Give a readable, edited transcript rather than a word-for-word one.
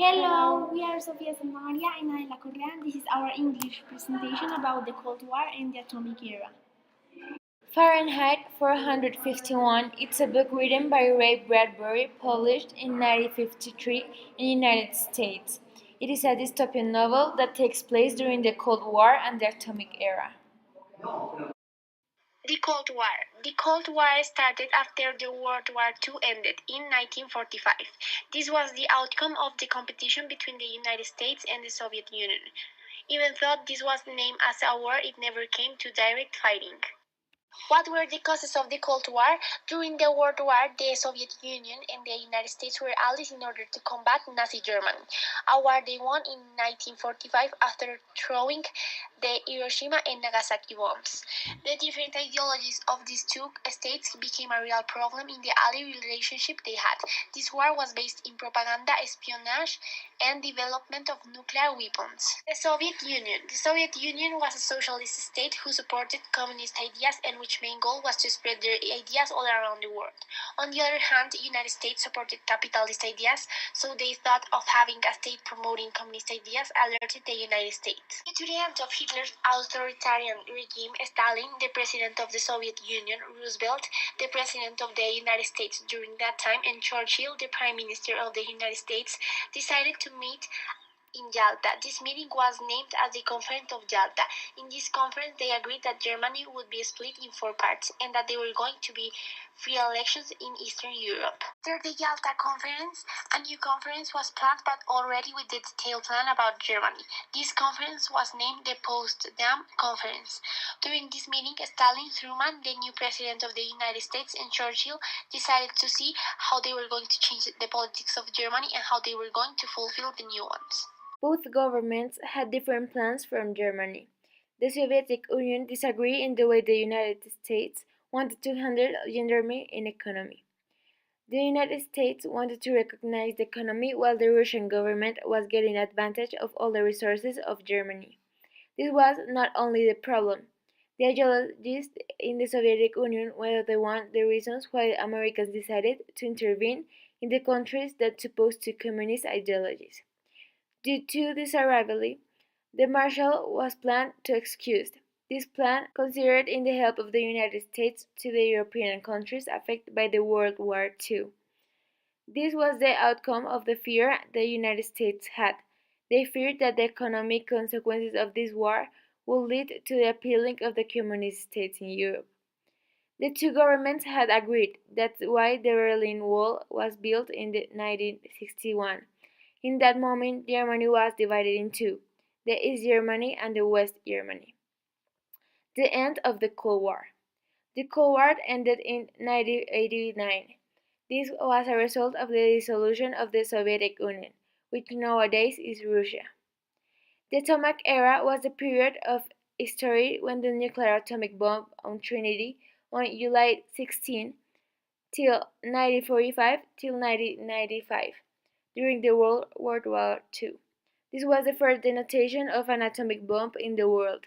Hello, we are Sofia Santamaria and Anela Correa, and this is our English presentation about the Cold War and the atomic era. Fahrenheit 451. It's a book written by Ray Bradbury, published in 1953 in the United States. It is a dystopian novel that takes place during the Cold War and the atomic era. The Cold War. The Cold War started after the World War II ended in 1945. This was the outcome of the competition between the United States and the Soviet Union. Even though this was named as a war, it never came to direct fighting. What were the causes of the Cold War? During the World War, the Soviet Union and the United States were allies in order to combat Nazi Germany, a war they won in 1945 after throwing the Hiroshima and Nagasaki bombs. The different ideologies of these two states became a real problem in the ally relationship they had. This war was based in propaganda, espionage, and development of nuclear weapons. The Soviet Union. The Soviet Union was a socialist state who supported communist ideas and which main goal was to spread their ideas all around the world. On the other hand, the United States supported capitalist ideas, so they thought of having a state promoting communist ideas alerted the United States. Due to the end of Hitler's authoritarian regime, Stalin, the president of the Soviet Union, Roosevelt, the president of the United States during that time, and Churchill, the prime minister of the United States, decided to meet in Yalta. This meeting was named as the Conference of Yalta. In this conference, they agreed that Germany would be split in four parts and that there were going to be free elections in Eastern Europe. After the Yalta Conference, a new conference was planned, but already with the detailed plan about Germany. This conference was named the Potsdam Conference. During this meeting, Stalin, Truman, the new president of the United States, and Churchill decided to see how they were going to change the politics of Germany and how they were going to fulfill the new ones. Both governments had different plans from Germany. The Soviet Union disagreed in the way the United States wanted to handle Germany in economy. The United States wanted to recognize the economy while the Russian government was getting advantage of all the resources of Germany. This was not only the problem. The ideologists in the Soviet Union were the reasons why Americans decided to intervene in the countries that supposed to communist ideologies. Due to this rivalry, the Marshall was planned to excuse. This plan considered in the help of the United States to the European countries affected by the World War II. This was the outcome of the fear the United States had. They feared that the economic consequences of this war would lead to the appealing of the communist states in Europe. The two governments had agreed. That's why the Berlin Wall was built in 1961. In that moment, Germany was divided in two, the East Germany and the West Germany. The end of the Cold War. The Cold War ended in 1989. This was a result of the dissolution of the Soviet Union, which nowadays is Russia. The atomic era was the period of history when the nuclear atomic bomb on Trinity on July 16 till 1945 till 1995 during the World War II. This was the first detonation of an atomic bomb in the world.